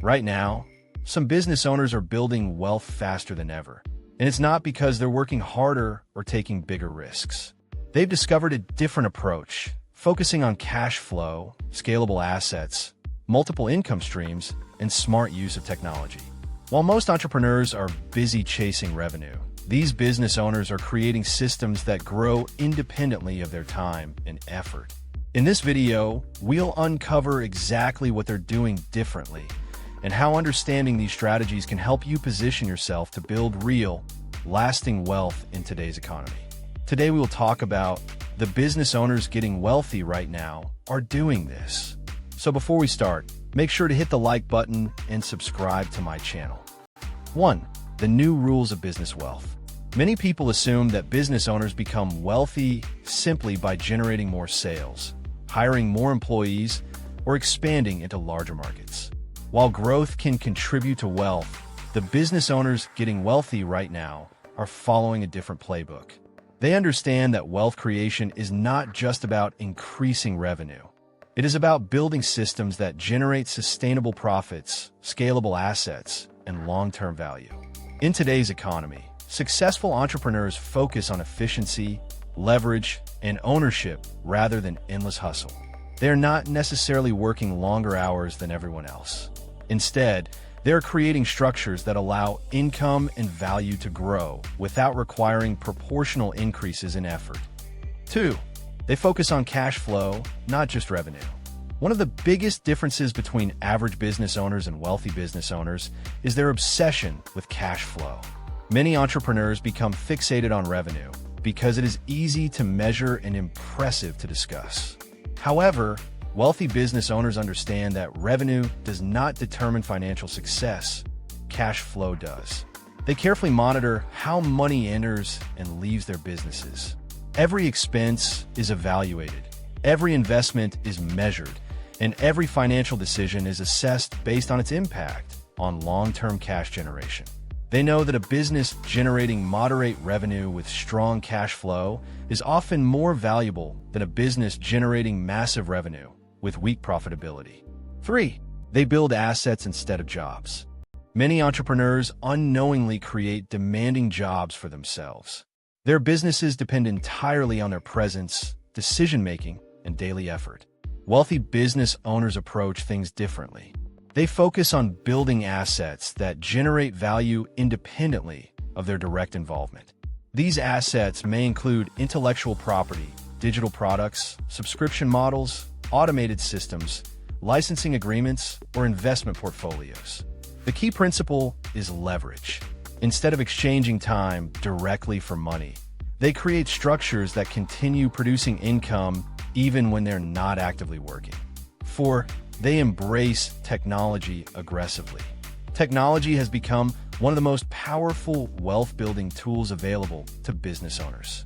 Right now, some business owners are building wealth faster than ever. And it's not because they're working harder or taking bigger risks. They've discovered a different approach, focusing on cash flow, scalable assets, multiple income streams, and smart use of technology. While most entrepreneurs are busy chasing revenue, these business owners are creating systems that grow independently of their time and effort. In this video, we'll uncover exactly what they're doing differently and how understanding these strategies can help you position yourself to build real, lasting wealth in today's economy. Today, we will talk about the business owners getting wealthy right now are doing this. So before we start, make sure to hit the like button and subscribe to my channel. 1. The new rules of business wealth. Many people assume that business owners become wealthy simply by generating more sales, hiring more employees, or expanding into larger markets. While growth can contribute to wealth, the business owners getting wealthy right now are following a different playbook. They understand that wealth creation is not just about increasing revenue. It is about building systems that generate sustainable profits, scalable assets, and long-term value. In today's economy, successful entrepreneurs focus on efficiency, leverage, and ownership rather than endless hustle. They are not necessarily working longer hours than everyone else. Instead, they're creating structures that allow income and value to grow without requiring proportional increases in effort. 2. They focus on cash flow, not just revenue. One of the biggest differences between average business owners and wealthy business owners is their obsession with cash flow. Many entrepreneurs become fixated on revenue because it is easy to measure and impressive to discuss. However, wealthy business owners understand that revenue does not determine financial success. Cash flow does. They carefully monitor how money enters and leaves their businesses. Every expense is evaluated, every investment is measured, and every financial decision is assessed based on its impact on long-term cash generation. They know that a business generating moderate revenue with strong cash flow is often more valuable than a business generating massive revenue with weak profitability. 3. They build assets instead of jobs. Many entrepreneurs unknowingly create demanding jobs for themselves. Their businesses depend entirely on their presence, decision-making, and daily effort. Wealthy business owners approach things differently. They focus on building assets that generate value independently of their direct involvement. These assets may include intellectual property, digital products, subscription models, automated systems, licensing agreements, or investment portfolios. The key principle is leverage. Instead of exchanging time directly for money, they create structures that continue producing income even when they're not actively working. 4. They embrace technology aggressively. Technology has become one of the most powerful wealth-building tools available to business owners.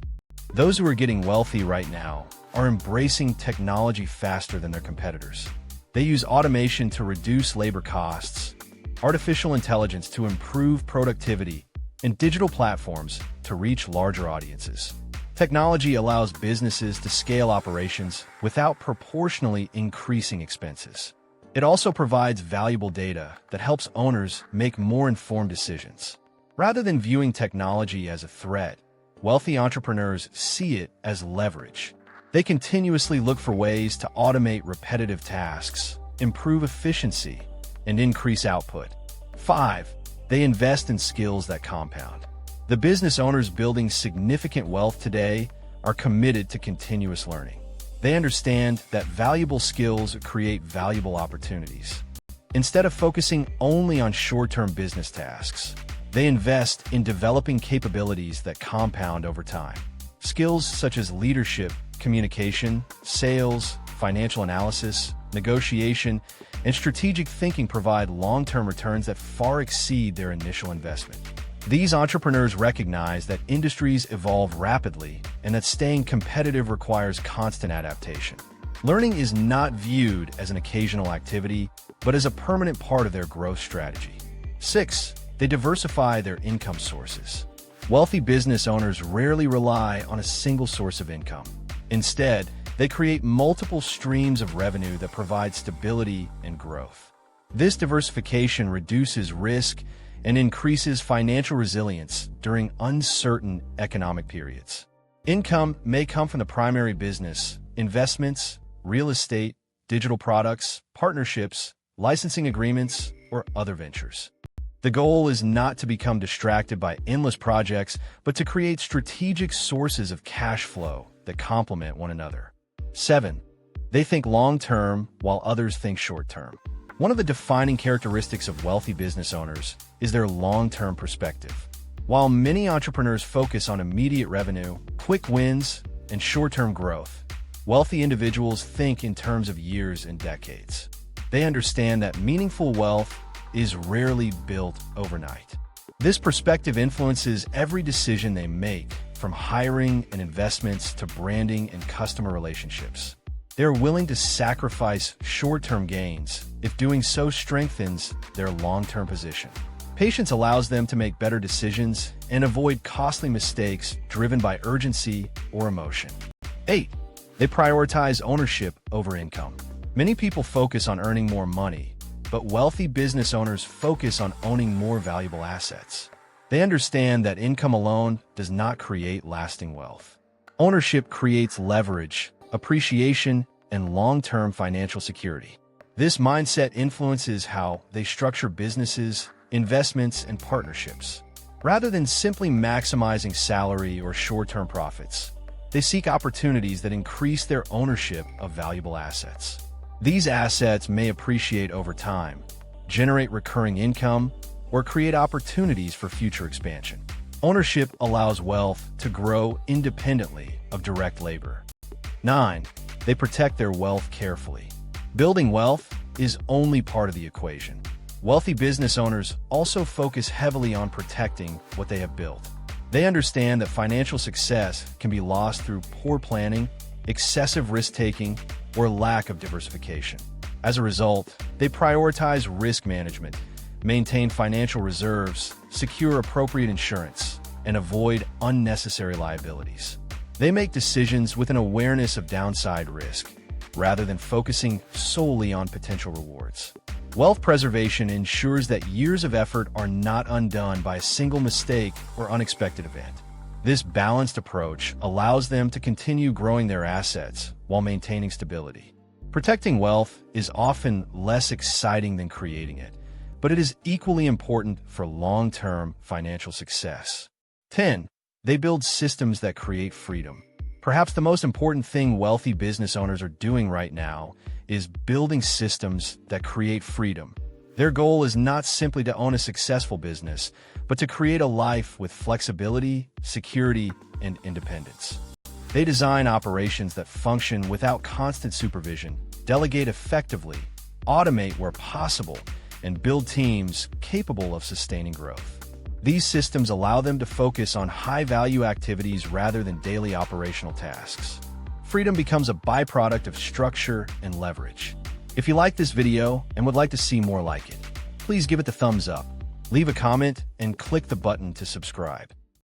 Those who are getting wealthy right now are embracing technology faster than their competitors. They use automation to reduce labor costs, artificial intelligence to improve productivity, and digital platforms to reach larger audiences. Technology allows businesses to scale operations without proportionally increasing expenses. It also provides valuable data that helps owners make more informed decisions. Rather than viewing technology as a threat, wealthy entrepreneurs see it as leverage. They continuously look for ways to automate repetitive tasks, improve efficiency, and increase output. 5. They invest in skills that compound. The business owners building significant wealth today are committed to continuous learning. They understand that valuable skills create valuable opportunities. Instead of focusing only on short-term business tasks, they invest in developing capabilities that compound over time. Skills such as leadership, communication, sales, financial analysis, negotiation, and strategic thinking provide long-term returns that far exceed their initial investment. These entrepreneurs recognize that industries evolve rapidly and that staying competitive requires constant adaptation. Learning is not viewed as an occasional activity, but as a permanent part of their growth strategy. 6. They diversify their income sources. Wealthy business owners rarely rely on a single source of income. Instead, they create multiple streams of revenue that provide stability and growth. This diversification reduces risk and increases financial resilience during uncertain economic periods. Income may come from the primary business, investments, real estate, digital products, partnerships, licensing agreements, or other ventures. The goal is not to become distracted by endless projects, but to create strategic sources of cash flow that complement one another. 7. They think long-term while others think short-term. One of the defining characteristics of wealthy business owners is their long-term perspective. While many entrepreneurs focus on immediate revenue, quick wins, and short-term growth, wealthy individuals think in terms of years and decades. They understand that meaningful wealth is rarely built overnight. This perspective influences every decision they make, from hiring and investments to branding and customer relationships. They're willing to sacrifice short-term gains if doing so strengthens their long-term position. Patience allows them to make better decisions and avoid costly mistakes driven by urgency or emotion. 8. They prioritize ownership over income. Many people focus on earning more money, but wealthy business owners focus on owning more valuable assets. They understand that income alone does not create lasting wealth. Ownership creates leverage, appreciation, and long-term financial security. This mindset influences how they structure businesses, investments, and partnerships. Rather than simply maximizing salary or short-term profits, they seek opportunities that increase their ownership of valuable assets. These assets may appreciate over time, generate recurring income, or create opportunities for future expansion. Ownership allows wealth to grow independently of direct labor. 9. They protect their wealth carefully. Building wealth is only part of the equation. Wealthy business owners also focus heavily on protecting what they have built. They understand that financial success can be lost through poor planning, excessive risk-taking, or lack of diversification. As a result, they prioritize risk management, maintain financial reserves, secure appropriate insurance, and avoid unnecessary liabilities. They make decisions with an awareness of downside risk, rather than focusing solely on potential rewards. Wealth preservation ensures that years of effort are not undone by a single mistake or unexpected event. This balanced approach allows them to continue growing their assets while maintaining stability. Protecting wealth is often less exciting than creating it, but it is equally important for long-term financial success. 10. They build systems that create freedom. Perhaps the most important thing wealthy business owners are doing right now is building systems that create freedom. Their goal is not simply to own a successful business, but to create a life with flexibility, security, and independence. They design operations that function without constant supervision, delegate effectively, automate where possible, and build teams capable of sustaining growth. These systems allow them to focus on high-value activities rather than daily operational tasks. Freedom becomes a byproduct of structure and leverage. If you like this video and would like to see more like it, please give it the thumbs up, leave a comment, and click the button to subscribe.